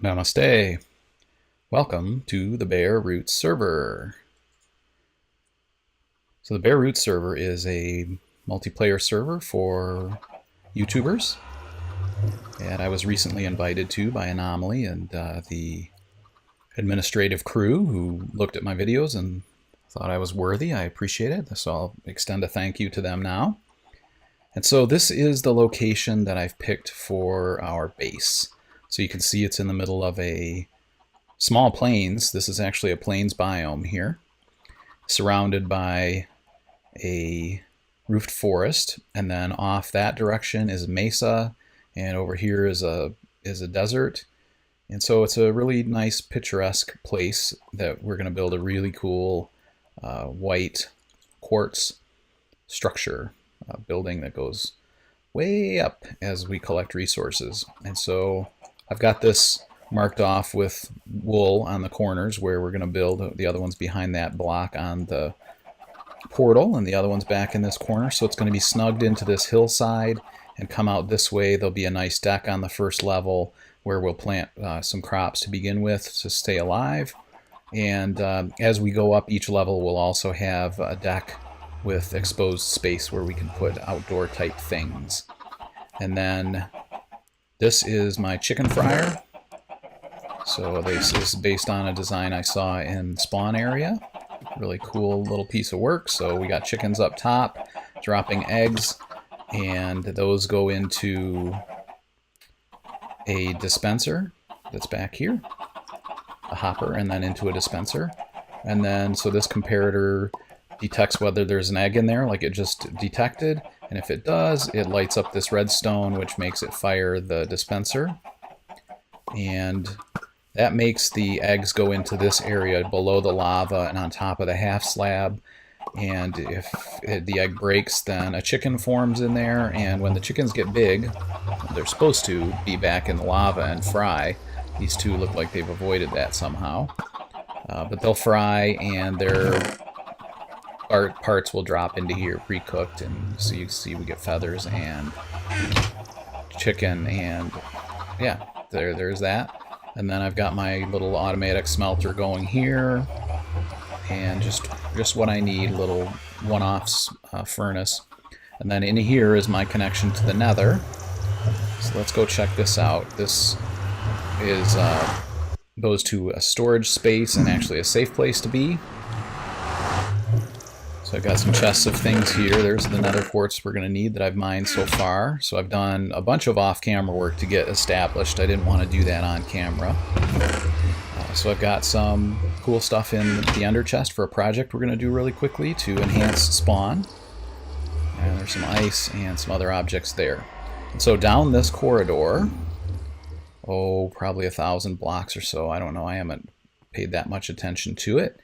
Namaste. Welcome to the Bare Roots server. So the Bare Roots server is a multiplayer server for YouTubers, and I was recently invited to by Anomaly and the administrative crew who looked at my videos and thought I was worthy. I appreciate it, so I'll extend a thank you to them now. And so this is the location that I've picked for our base. So you can see it's in the middle of a small plains. This is actually a plains biome here, surrounded by a roofed forest, and then off that direction is a mesa, and over here is a desert. And so it's a really nice picturesque place that we're going to build a really cool white quartz structure building that goes way up as we collect resources. And so I've got this marked off with wool on the corners where we're going to build. The other one's behind that block on the portal, and the other one's back in this corner. So it's going to be snugged into this hillside and come out this way. There'll be a nice deck on the first level where we'll plant some crops to begin with to stay alive. And as we go up each level, we'll also have a deck with exposed space where we can put outdoor type things. And then this is my chicken fryer. So this is based on a design I saw in Spawn area. Really cool little piece of work. So we got chickens up top dropping eggs, and those go into a dispenser that's back here, a hopper, and then into a dispenser. And then so this comparator detects whether there's an egg in there, like it just detected, and if it does, it lights up this redstone, which makes it fire the dispenser, and that makes the eggs go into this area below the lava and on top of the half slab. And if the egg breaks, then a chicken forms in there, and when the chickens get big, they're supposed to be back in the lava and fry. These two look like they've avoided that somehow, but they'll fry, and their parts will drop into here pre-cooked, and so you see we get feathers and chicken, and yeah, there's that. And then I've got my little automatic smelter going here, and just what I need, little one-off furnace. And then in here is my connection to the nether. So let's go check this out. This is goes to a storage space and actually a safe place to be. So I've got some chests of things here. There's the nether quartz we're going to need that I've mined so far. So I've done a bunch of off-camera work to get established. I didn't want to do that on camera. So I've got some cool stuff in the ender chest for a project we're going to do really quickly to enhance spawn. And there's some ice and some other objects there. And so down this corridor, probably 1,000 blocks or so, I don't know, I haven't paid that much attention to it,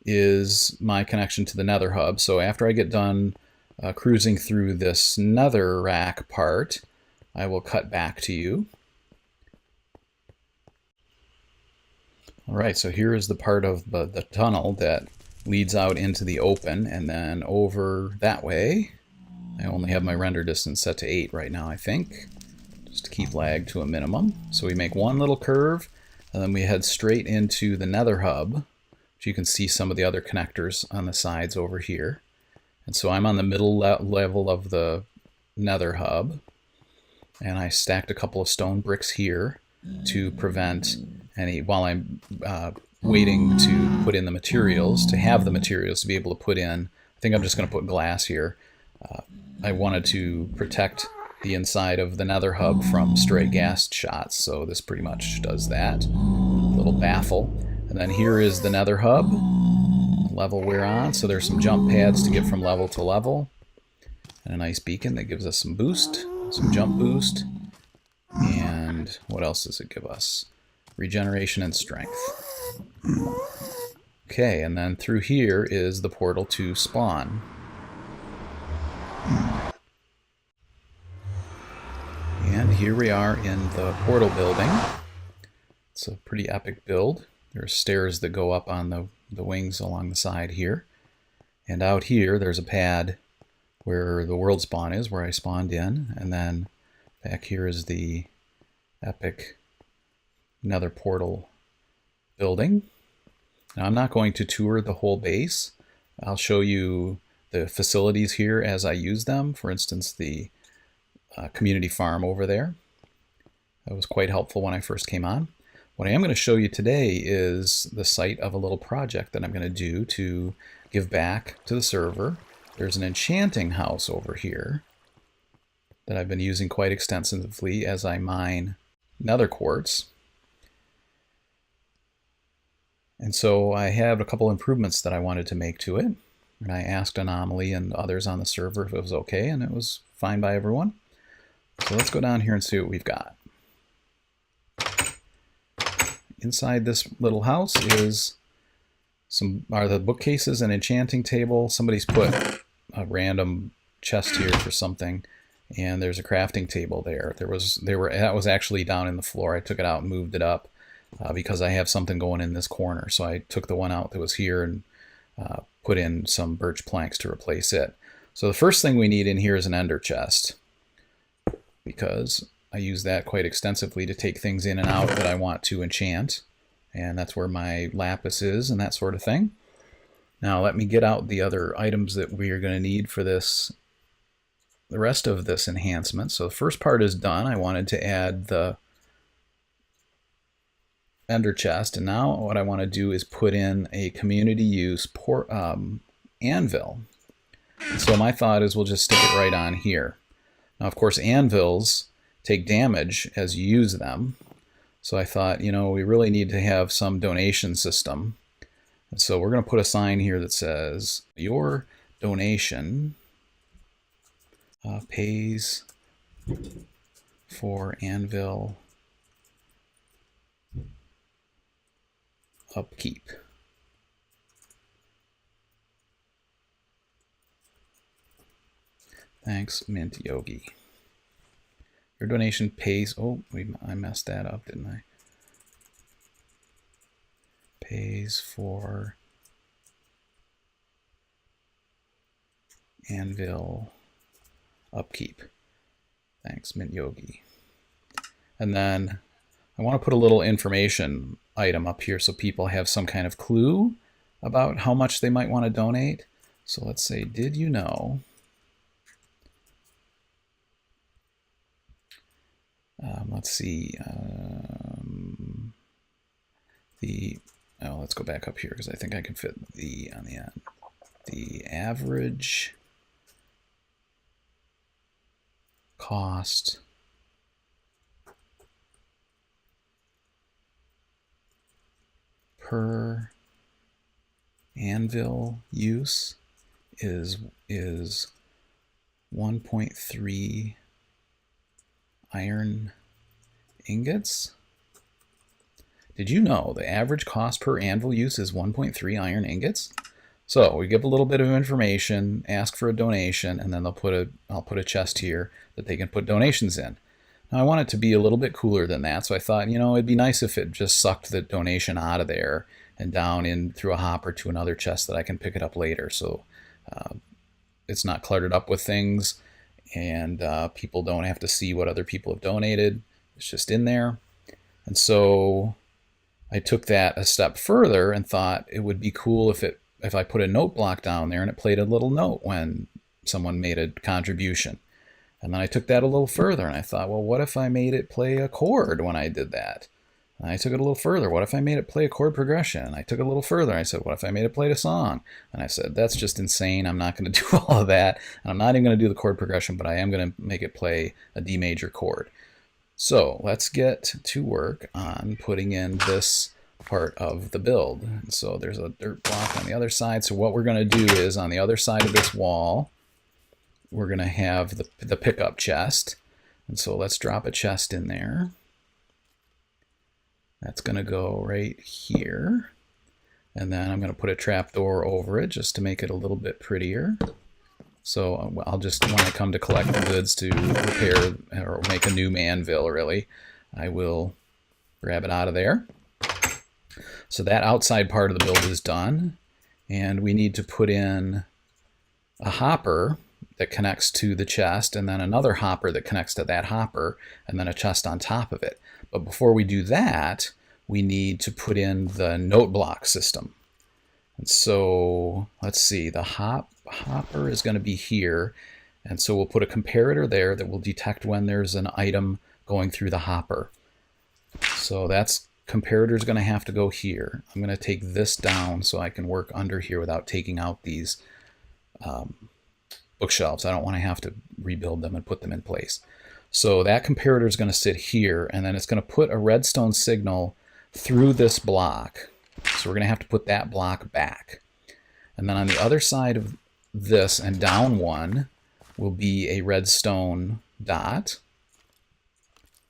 is my connection to the nether hub. So after I get done cruising through this nether rack part, I will cut back to you. Alright, so here is the part of the tunnel that leads out into the open, and then over that way, I only have my render distance set to 8 right now, I think, just to keep lag to a minimum. So we make one little curve, and then we head straight into the nether hub. You can see some of the other connectors on the sides over here. And so I'm on the middle level of the nether hub, and I stacked a couple of stone bricks here to prevent any, while I'm waiting to put in the materials, to have the materials to be able to put in. I think I'm just going to put glass here. I wanted to protect the inside of the nether hub from stray gas shots, so this pretty much does that. Little baffle. And then here is the nether hub, level we're on. So there's some jump pads to get from level to level. And a nice beacon that gives us some boost, some jump boost. And what else does it give us? Regeneration and strength. Okay, and then through here is the portal to spawn. And here we are in the portal building. It's a pretty epic build. There are stairs that go up on the wings along the side here. And out here, there's a pad where the world spawn is, where I spawned in. And then back here is the epic nether portal building. Now, I'm not going to tour the whole base. I'll show you the facilities here as I use them. For instance, the community farm over there. That was quite helpful when I first came on. What I am going to show you today is the site of a little project that I'm going to do to give back to the server. There's an enchanting house over here that I've been using quite extensively as I mine nether quartz. And so I have a couple improvements that I wanted to make to it. And I asked Anomaly and others on the server if it was okay, and it was fine by everyone. So let's go down here and see what we've got. Inside this little house is the bookcases and enchanting table. Somebody's put a random chest here for something, and there's a crafting table there. That was actually down in the floor. I took it out and moved it up because I have something going in this corner. So I took the one out that was here and put in some birch planks to replace it. So the first thing we need in here is an ender chest, because I use that quite extensively to take things in and out that I want to enchant. And that's where my lapis is and that sort of thing. Now let me get out the other items that we are going to need for this, the rest of this enhancement. So the first part is done. I wanted to add the ender chest. And now what I want to do is put in a community use anvil. And so my thought is we'll just stick it right on here. Now, of course, anvils take damage as you use them. So I thought, you know, we really need to have some donation system. And so we're going to put a sign here that says, your donation pays for anvil upkeep. Thanks, MintYogi. Your donation pays... Oh, I messed that up, didn't I? Pays for anvil upkeep. Thanks, MintYogi. And then I want to put a little information item up here so people have some kind of clue about how much they might want to donate. So let's say, did you know... let's see, let's go back up here because I think I can fit the on the end. The average cost per anvil use is 1.3 iron ingots. Did you know the average cost per anvil use is 1.3 iron ingots? So we give a little bit of information, ask for a donation, and then I'll put a chest here that they can put donations in. Now I want it to be a little bit cooler than that, so I thought, you know, it'd be nice if it just sucked the donation out of there and down in through a hopper to another chest that I can pick it up later. So it's not cluttered up with things, and people don't have to see what other people have donated. It's just in there. And so I took that a step further and thought it would be cool if I put a note block down there and it played a little note when someone made a contribution. And then I took that a little further and I thought, well, what if I made it play a chord when I did that? And I took it a little further. What if I made it play a chord progression? And I took it a little further. I said, what if I made it play a song? And I said, that's just insane. I'm not going to do all of that. And I'm not even going to do the chord progression, but I am going to make it play a D major chord. So let's get to work on putting in this part of the build. And so there's a dirt block on the other side. So what we're going to do is on the other side of this wall, we're going to have the pickup chest. And so let's drop a chest in there. That's going to go right here. And then I'm going to put a trapdoor over it just to make it a little bit prettier. So I'll just, when I come to collect the goods to repair or make a new anvil, really, I will grab it out of there. So that outside part of the build is done. And we need to put in a hopper that connects to the chest, and then another hopper that connects to that hopper, and then a chest on top of it. But before we do that, we need to put in the note block system. And so let's see, the hopper is going to be here. And so we'll put a comparator there that will detect when there's an item going through the hopper. So that's comparator is going to have to go here. I'm going to take this down so I can work under here without taking out these bookshelves. I don't want to have to rebuild them and put them in place. So that comparator is going to sit here, and then it's going to put a redstone signal through this block. So we're going to have to put that block back. And then on the other side of this and down one will be a redstone dot.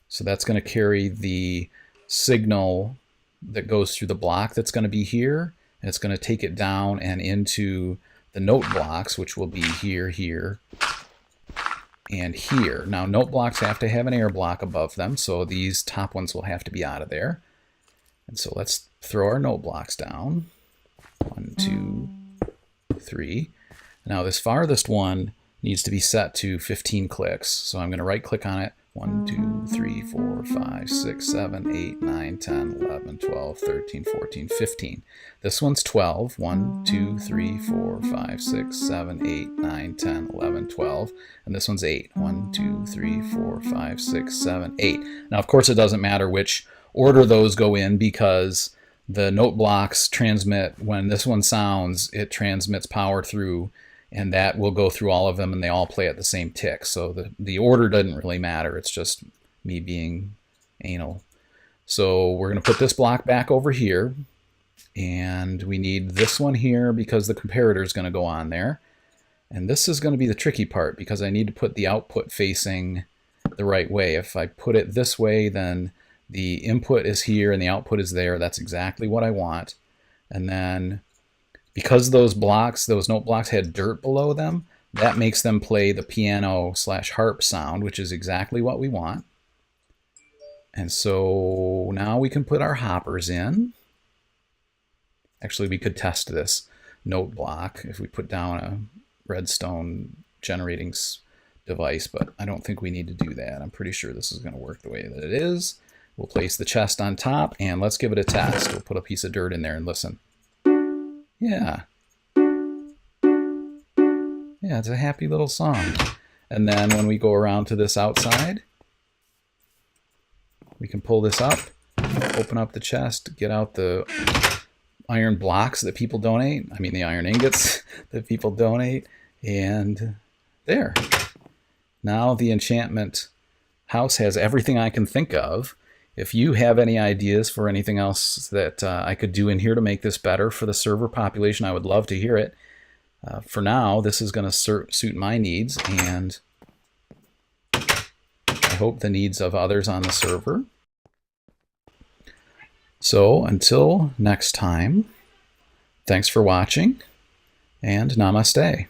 So that's going to carry the signal that goes through the block that's going to be here, and it's going to take it down and into the note blocks, which will be here, here, and here. Now, note blocks have to have an air block above them, so these top ones will have to be out of there. And so let's throw our note blocks down. 1, 2, 3. Now, this farthest one needs to be set to 15 clicks. So I'm going to right click on it. 1, 2, 3, 4, 5, 6, 7, 8, 9, 10, 11, 12, 13, 14, 15. This one's 12. 1, 2, 3, 4, 5, 6, 7, 8, 9, 10, 11, 12. And this one's 8. 1, 2, 3, 4, 5, 6, 7, 8. Now, of course, it doesn't matter which order those go in because the note blocks transmit, when this one sounds, it transmits power through, and that will go through all of them, and they all play at the same tick. So the order doesn't really matter. It's just me being anal. So we're going to put this block back over here, and we need this one here because the comparator is going to go on there. And this is going to be the tricky part because I need to put the output facing the right way. If I put it this way, then the input is here and the output is there. That's exactly what I want. And then because those blocks, those note blocks had dirt below them, that makes them play the piano/harp sound, which is exactly what we want. And so now we can put our hoppers in. Actually, we could test this note block if we put down a redstone generating device, but I don't think we need to do that. I'm pretty sure this is going to work the way that it is. We'll place the chest on top, and let's give it a test. We'll put a piece of dirt in there and listen. Yeah. Yeah, it's a happy little song. And then when we go around to this outside, we can pull this up, open up the chest, get out the iron blocks that people donate. I mean, the iron ingots that people donate. And there. Now the enchantment house has everything I can think of. If you have any ideas for anything else that I could do in here to make this better for the server population, I would love to hear it. For now, this is going to suit my needs, and I hope the needs of others on the server. So until next time, thanks for watching, and namaste.